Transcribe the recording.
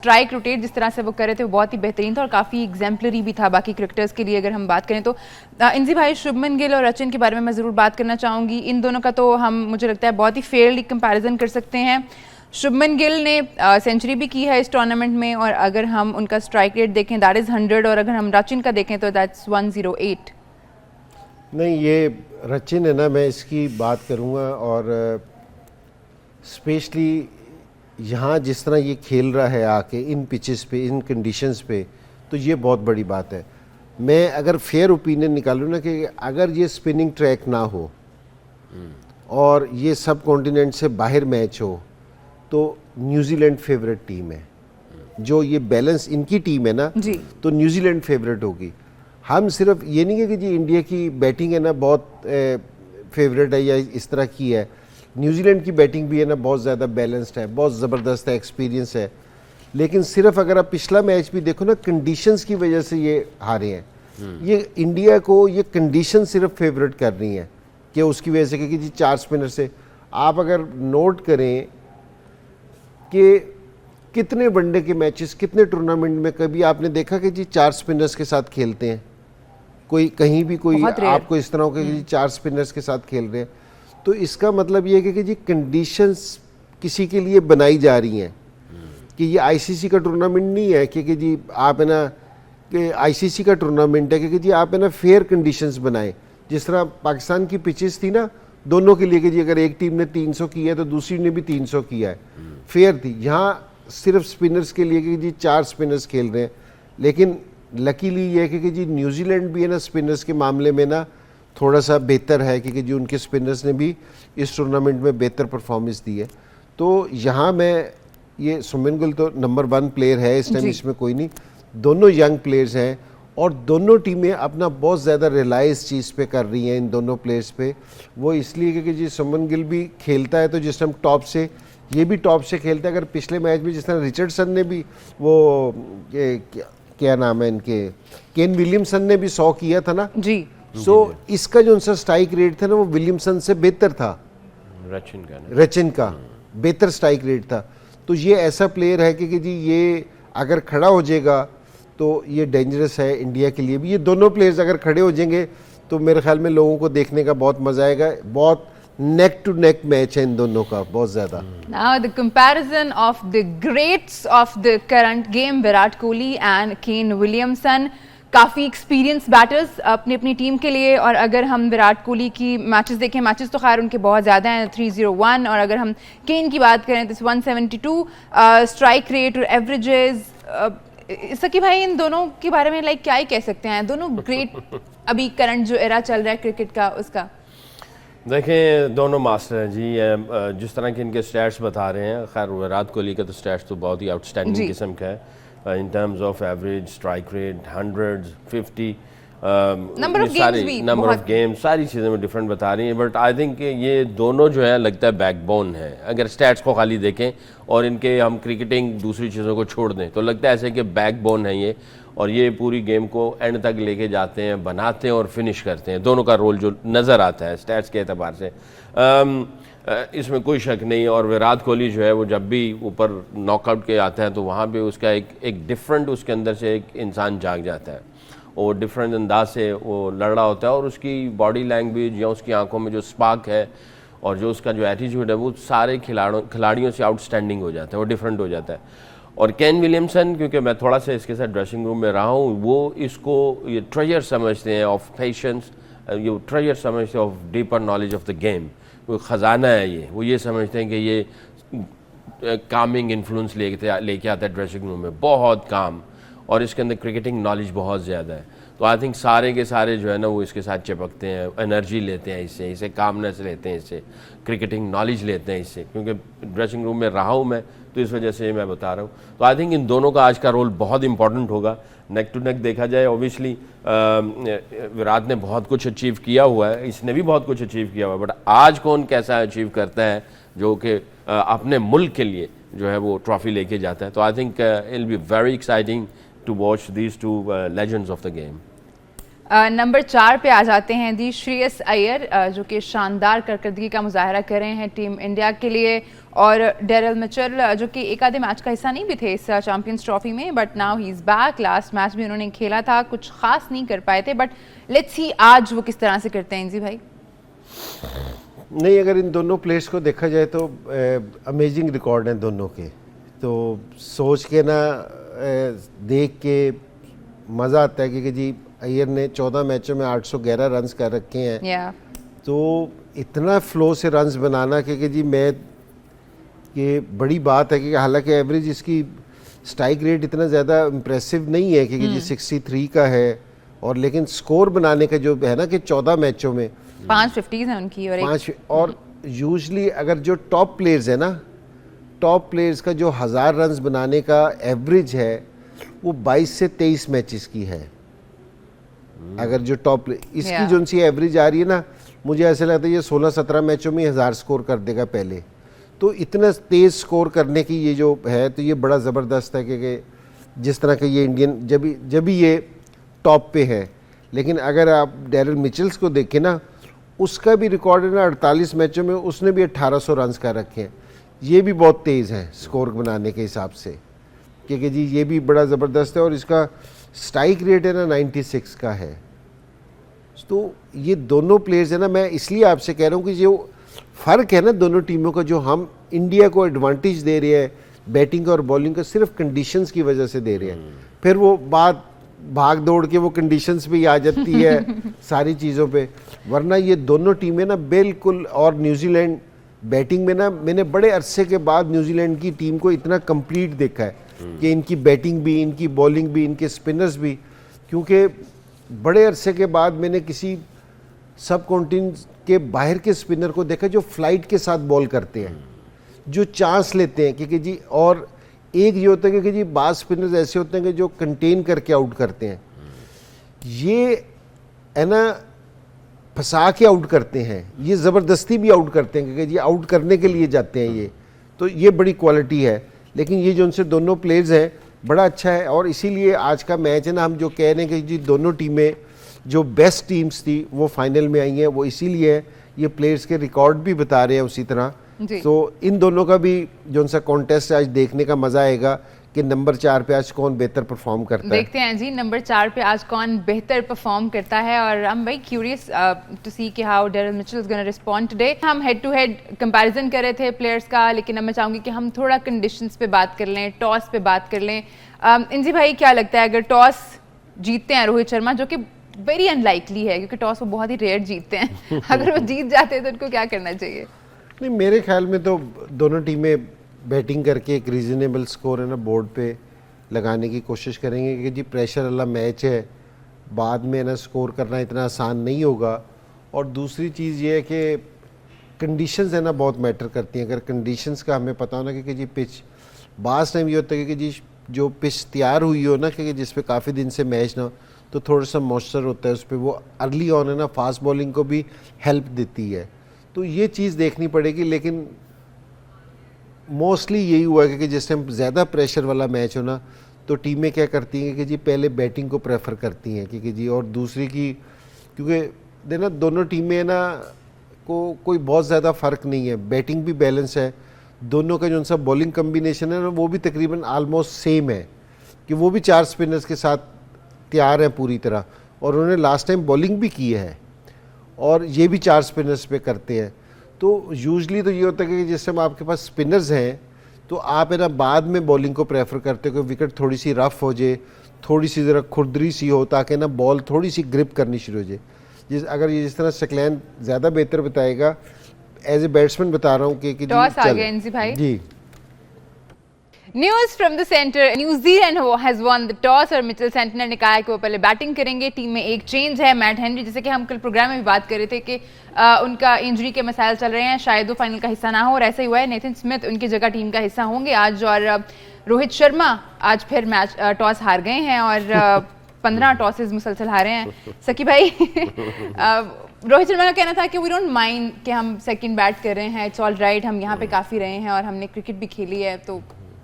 Strike rotate जिस तरह से वो कर रहे थे वो बहुत ही बेहतरीन था और काफ़ी एग्जाम्पलरी भी था बाकी क्रिकेटर्स के लिए। अगर हम बात करें तो इंजी भाई, शुभमन गिल और रचिन के बारे में मैं ज़रूर बात करना चाहूँगी। इन दोनों का तो हम मुझे लगता है बहुत ही फेयरली कंपैरिजन कर सकते हैं। शुभमन गिल ने सेंचुरी भी की है इस टूर्नामेंट में और अगर हम उनका स्ट्राइक रेट देखें दैट इज़ 100 और अगर हम रचिन का देखें तो दैट्स 108। नहीं, ये रचिन है ना, मैं इसकी बात करूँगा और स्पेशली यहाँ जिस तरह ये खेल रहा है आके इन पिचेस पे, इन कंडीशंस पे, तो ये बहुत बड़ी बात है। मैं अगर फेयर ओपिनियन निकालूँ ना कि अगर ये स्पिनिंग ट्रैक ना हो और ये सब कॉन्टिनेंट से बाहर मैच हो तो न्यूजीलैंड फेवरेट टीम है। जो ये बैलेंस इनकी टीम है ना जी, तो न्यूजीलैंड फेवरेट होगी। हम सिर्फ ये नहीं है कि जी इंडिया की बैटिंग है ना बहुत फेवरेट है या इस तरह की है। न्यूजीलैंड की बैटिंग भी है ना बहुत ज़्यादा बैलेंस्ड है, बहुत ज़बरदस्त है, एक्सपीरियंस है। लेकिन सिर्फ अगर आप पिछला मैच भी देखो ना, कंडीशंस की वजह से ये हारे हैं। ये इंडिया को ये कंडीशन सिर्फ फेवरेट कर रही हैं कि उसकी वजह से कि जी 4 स्पिनर से आप अगर नोट करें कि कितने वनडे के मैचेस, कितने टूर्नामेंट में कभी आपने देखा कि जी 4 स्पिनर्स के साथ खेलते हैं? कोई कहीं भी कोई आपको इस तरह के जी 4 स्पिनर्स के साथ खेल रहे हैं? तो इसका मतलब ये है कि जी कंडीशंस किसी के लिए बनाई जा रही हैं कि ये आईसीसी का टूर्नामेंट नहीं है कि जी आप है ना कि आईसीसी का टूर्नामेंट है कि जी आप है ना फेयर कंडीशंस बनाएं। जिस तरह पाकिस्तान की पिचेस थी ना दोनों के लिए कि जी अगर एक टीम ने 300 किया है तो दूसरी ने भी 300 किया है, फेयर थी। यहाँ सिर्फ स्पिनर्स के लिए कि जी 4 स्पिनर्स खेल रहे हैं। लेकिन लकीली ये है कि जी न्यूजीलैंड भी है ना स्पिनर्स के मामले में ना थोड़ा सा बेहतर है क्योंकि जो उनके स्पिनर्स ने भी इस टूर्नामेंट में बेहतर परफॉर्मेंस दी है। तो यहाँ मैं ये शुभमन गिल तो नंबर 1 प्लेयर है इस टाइम, इसमें कोई नहीं। दोनों यंग प्लेयर्स हैं और दोनों टीमें अपना बहुत ज़्यादा रिलाई इस चीज़ पे कर रही हैं इन दोनों प्लेयर्स पे। वो इसलिए क्योंकि जी शुभमन गिल भी खेलता है तो जिस टाइम टॉप से, ये भी टॉप से खेलता है। अगर पिछले मैच में जिस तरह रिचर्डसन ने भी वो क्या नाम है इनके, केन विलियमसन ने भी 100 किया था ना जी। इसका जो उनका स्ट्राइक रेट था ना वो विलियमसन से बेहतर था, रचिन का बेहतर स्ट्राइक रेट था। तो ये ऐसा प्लेयर है कि जी ये अगर खड़ा हो जाएगा तो ये डेंजरस है इंडिया के लिए भी। ये दोनों प्लेयर्स अगर खड़े हो जाएंगे तो मेरे ख्याल में लोगों को देखने का बहुत मजा आएगा। बहुत नेक टू नेक मैच है इन दोनों का, बहुत ज्यादा। Now the comparison of the greats of the current game, Virat Kohli and Kane Williamson, काफ़ी एक्सपीरियंस बैटर्स अपनी अपनी टीम के लिए। और अगर हम विराट कोहली की मैचेस देखें, मैचेस तो खैर उनके बहुत ज़्यादा हैं, 301, और अगर हम केन की बात करें तो 172 स्ट्राइक रेट और एवरेजेस। सकी भाई, इन दोनों के बारे में क्या ही कह सकते हैं? दोनों ग्रेट अभी करंट जो एरा चल रहा है क्रिकेट का उसका। देखें, दोनों मास्टर हैं जी। जिस तरह के इनके स्टैट्स बता रहे हैं, खैर विराट कोहली का तो स्टैट्स तो बहुत ही आउटस्टैंडिंग किस्म का है in terms of average, strike rate, 100, 50, number of games, सारी चीज़ें में डिफरेंट बता रही हैं। बट आई थिंक ये दोनों जो है लगता है बैकबोन है। अगर स्टैट्स को खाली देखें और इनके हम क्रिकेटिंग दूसरी चीज़ों को छोड़ दें तो लगता है ऐसे कि बैकबोन है ये, और ये पूरी गेम को एंड तक लेके जाते हैं, बनाते हैं और फिनिश करते हैं। दोनों का रोल जो नज़र आता है स्टैट्स के एतबार से, इसमें कोई शक नहीं। और विराट कोहली जो है वो जब भी ऊपर नॉकआउट के आता है तो वहाँ पे उसका एक डिफरेंट, उसके अंदर से एक इंसान जाग जाता है। वो डिफरेंट अंदाज से वो लड़ रहा होता है और उसकी बॉडी लैंग्वेज या उसकी आंखों में जो स्पार्क है और जो उसका जो एटीट्यूड है वो सारे खिलाड़ियों से आउटस्टैंडिंग हो जाता है, वो डिफरेंट हो जाता है। और केन विलियमसन, क्योंकि मैं थोड़ा सा इसके साथ ड्रेसिंग रूम में रहा हूँ, वो इसको ये ट्रेजर समझते हैं ऑफ पेशेंस, ये ट्रेजर समझते हैं of deeper knowledge of the game. वो ख़जाना है ये, वो ये समझते हैं कि ये कामिंग इन्फ्लुएंस लेके आता है ड्रेसिंग रूम में, बहुत काम, और इसके अंदर क्रिकेटिंग नॉलेज बहुत ज़्यादा है। तो आई थिंक सारे के सारे जो है ना वो इसके साथ चिपकते हैं, एनर्जी लेते हैं इससे कामनेस लेते हैं इससे, क्रिकेटिंग नॉलेज लेते हैं इससे। क्योंकि ड्रेसिंग रूम में रहा हूँ मैं तो इस वजह से मैं बता रहा हूँ। तो आई थिंक इन दोनों का आज का रोल बहुत इंपॉर्टेंट होगा। नेक टू नेक देखा जाए, ऑब्वियसली विराट ने बहुत कुछ अचीव किया हुआ है, इसने भी बहुत कुछ अचीव किया हुआ है, बट आज कौन कैसा अचीव करता है जो कि अपने मुल्क के लिए जो है वो ट्रॉफी लेके जाता है। तो I think it will be very exciting to watch these two legends of the game. Number 4 पे आ जाते हैं दी श्रेयस अय्यर, जो कि शानदार कारकर्दगी का मुजाहरा कर रहे हैं टीम इंडिया के लिए, और डेरिल मिचेल जो कि एक आधे मैच का हिस्सा नहीं भी थे इस चैंपियंस ट्रॉफी में, but now he is back. Last match भी उन्होंने खेला था, कुछ खास नहीं कर पाए थे, बट लेट्स सी आज वो किस तरह से करते हैं। जी भाई नहीं, अगर इन दोनों प्लेयर्स को देखा जाए तो अमेजिंग रिकॉर्ड हैं दोनों के, तो सोच के ना देख के मज़ा आता है कि जी अय्यर ने 14 मैचों में 811 रन्स कर रखे हैं, तो इतना फ्लो से रन्स बनाना कि जी मैं ये बड़ी बात है कि हालांकि एवरेज इसकी स्ट्राइक रेट इतना ज़्यादा इम्प्रेसिव नहीं है कि जी 63 का है, और लेकिन स्कोर बनाने का जो है ना कि 14 मैचों में 5 50s हैं उनकी, और यूजली अगर जो टॉप प्लेयर्स है ना, टॉप प्लेयर्स का जो 1000 रन्स बनाने का एवरेज है वो 22 से 23 मैचेस की है। अगर जो टॉप इसकी जो सी एवरेज आ रही है ना, मुझे ऐसा लगता है ये 16-17 मैचों में 1000 स्कोर कर देगा पहले। तो इतना तेज स्कोर करने की ये जो है, तो ये बड़ा ज़बरदस्त है कि जिस तरह के ये इंडियन जब भी ये टॉप पे है। लेकिन अगर आप डेरिल मिचेल्स को देखें ना, उसका भी रिकॉर्ड है ना 48 मैचों में उसने भी 1800 रन्स कर रखे हैं। ये भी बहुत तेज़ हैं स्कोर बनाने के हिसाब से, क्योंकि जी ये भी बड़ा ज़बरदस्त है, और इसका स्ट्राइक रेट है ना 96 का है। तो ये दोनों प्लेयर्स है ना, मैं इसलिए आपसे कह रहा हूँ कि जो फ़र्क है ना दोनों टीमों का, जो हम इंडिया को एडवांटेज दे रहे हैं बैटिंग और बॉलिंग का, सिर्फ कंडीशंस की वजह से दे रहे हैं। फिर वो बात भाग दौड़ के वो कंडीशंस भी आ जाती है सारी चीज़ों पे, वरना ये दोनों टीमें ना बिल्कुल। और न्यूजीलैंड बैटिंग में ना, मैंने बड़े अरसे के बाद न्यूजीलैंड की टीम को इतना कंप्लीट देखा है कि इनकी बैटिंग भी, इनकी बॉलिंग भी, इनके स्पिनर्स भी, क्योंकि बड़े अरसे के बाद मैंने किसी सब कॉन्टिनेंट के बाहर के स्पिनर को देखा जो फ्लाइट के साथ बॉल करते हैं, जो चांस लेते हैं, क्योंकि जी और एक ये होता है कि जी बाज स्पिनर्स ऐसे होते हैं कि जो कंटेन करके आउट करते हैं, ये है ना फंसा के आउट करते हैं, ये ज़बरदस्ती भी आउट करते हैं क्योंकि जी आउट करने के लिए जाते हैं ये, तो ये बड़ी क्वालिटी है। लेकिन ये जो उनसे दोनों प्लेयर्स हैं बड़ा अच्छा है, और इसीलिए आज का मैच है ना, हम जो कह रहे हैं कि जी दोनों टीमें जो बेस्ट टीम्स थी वो फाइनल में आई हैं, वो इसीलिए ये प्लेयर्स के रिकॉर्ड भी बता रहे हैं उसी तरह। तो इन दोनों का भी जो सा कॉन्टेस्ट आज देखने का मजा आएगा कि नंबर 4 पे आज कौन बेहतर परफॉर्म करता है। देखते हैं जी नंबर 4 पे आज कौन बेहतर परफॉर्म करता है, और I am very curious to see कि how Daryl Mitchell is gonna respond today. हम हेड टू हेड कंपैरिजन कर रहे थे प्लेयर्स का, लेकिन अब मैं चाहूंगी कि हम थोड़ा कंडीशंस पे बात कर लें, टॉस पे बात कर लें। इंजी भाई क्या लगता है, अगर टॉस जीतते हैं रोहित शर्मा, जो कि वेरी अनलाइकली है क्योंकि टॉस वो बहुत ही रेयर जीतते हैं अगर वो जीत जाते हैं तो उनको क्या करना चाहिए? नहीं, मेरे ख्याल में तो दोनों टीमें बैटिंग करके एक रीजनेबल स्कोर है ना बोर्ड पे लगाने की कोशिश करेंगे, क्योंकि जी प्रेशर वाला मैच है, बाद में ना स्कोर करना इतना आसान नहीं होगा। और दूसरी चीज़ ये है कि कंडीशंस है ना बहुत मैटर करती हैं। अगर कंडीशंस का हमें पता हो ना कि जी पिच, बास टाइम ये होता है कि जी जो पिच तैयार हुई हो ना कि जिस पे काफ़ी दिन से मैच ना, तो थोड़ा सा मॉइस्चर होता है उस पर, वो अर्ली ऑन है ना फास्ट बॉलिंग को भी हेल्प देती है। तो ये चीज़ देखनी पड़ेगी। लेकिन मोस्टली यही हुआ है कि जिस टाइम ज़्यादा प्रेशर वाला मैच हो ना, तो टीमें क्या करती हैं कि जी पहले बैटिंग को प्रेफर करती हैं, क्योंकि जी और दूसरी की, क्योंकि देना दोनों टीमें ना को कोई बहुत ज़्यादा फ़र्क नहीं है, बैटिंग भी बैलेंस है, दोनों का जो उनका बॉलिंग कम्बिनेशन है ना वो भी तकरीबन आलमोस्ट सेम है, कि वो भी 4 स्पिनर्स के साथ तैयार है पूरी तरह, और उन्होंने लास्ट टाइम बॉलिंग भी की है, और ये भी 4 स्पिनर्स पे करते हैं। तो यूजली तो ये होता है कि जिस टाइम आपके पास स्पिनर्स हैं तो आप है ना बाद में बॉलिंग को प्रेफर करते हो कि विकेट थोड़ी सी रफ हो जाए, थोड़ी सी ज़रा खुरदरी सी हो, ताकि ना बॉल थोड़ी सी ग्रिप करनी शुरू हो जाए। अगर ये जिस तरह स्कलैन ज़्यादा बेहतर बताएगा, एज ए बैट्समैन बता रहा हूँ कि टॉस आ गया एनसी भाई जी। News from the centre, New Zealand has won the toss और मिचेल सेंटनर ने कहा है कि वो पहले बैटिंग करेंगे। टीम में एक चेंज है, मैट हेनरी, जैसे कि हम कल प्रोग्राम में भी बात कर रहे थे कि उनका इंजरी के मसाइल चल रहे हैं, शायद वो फाइनल का हिस्सा ना हो, और ऐसा ही हुआ है। नेथन स्मिथ उनकी जगह टीम का हिस्सा होंगे आज, और रोहित शर्मा आज फिर मैच टॉस हार गए हैं और 15 टॉसेज मुसलसल हारे हैं। सकी भाई रोहित शर्मा का कहना था कि वी डोंट माइंड कि हम सेकंड बैट कर रहे हैं, इट्स ऑल राइट, हम यहाँ पे काफ़ी रहे हैं और हमने क्रिकेट भी खेली है, तो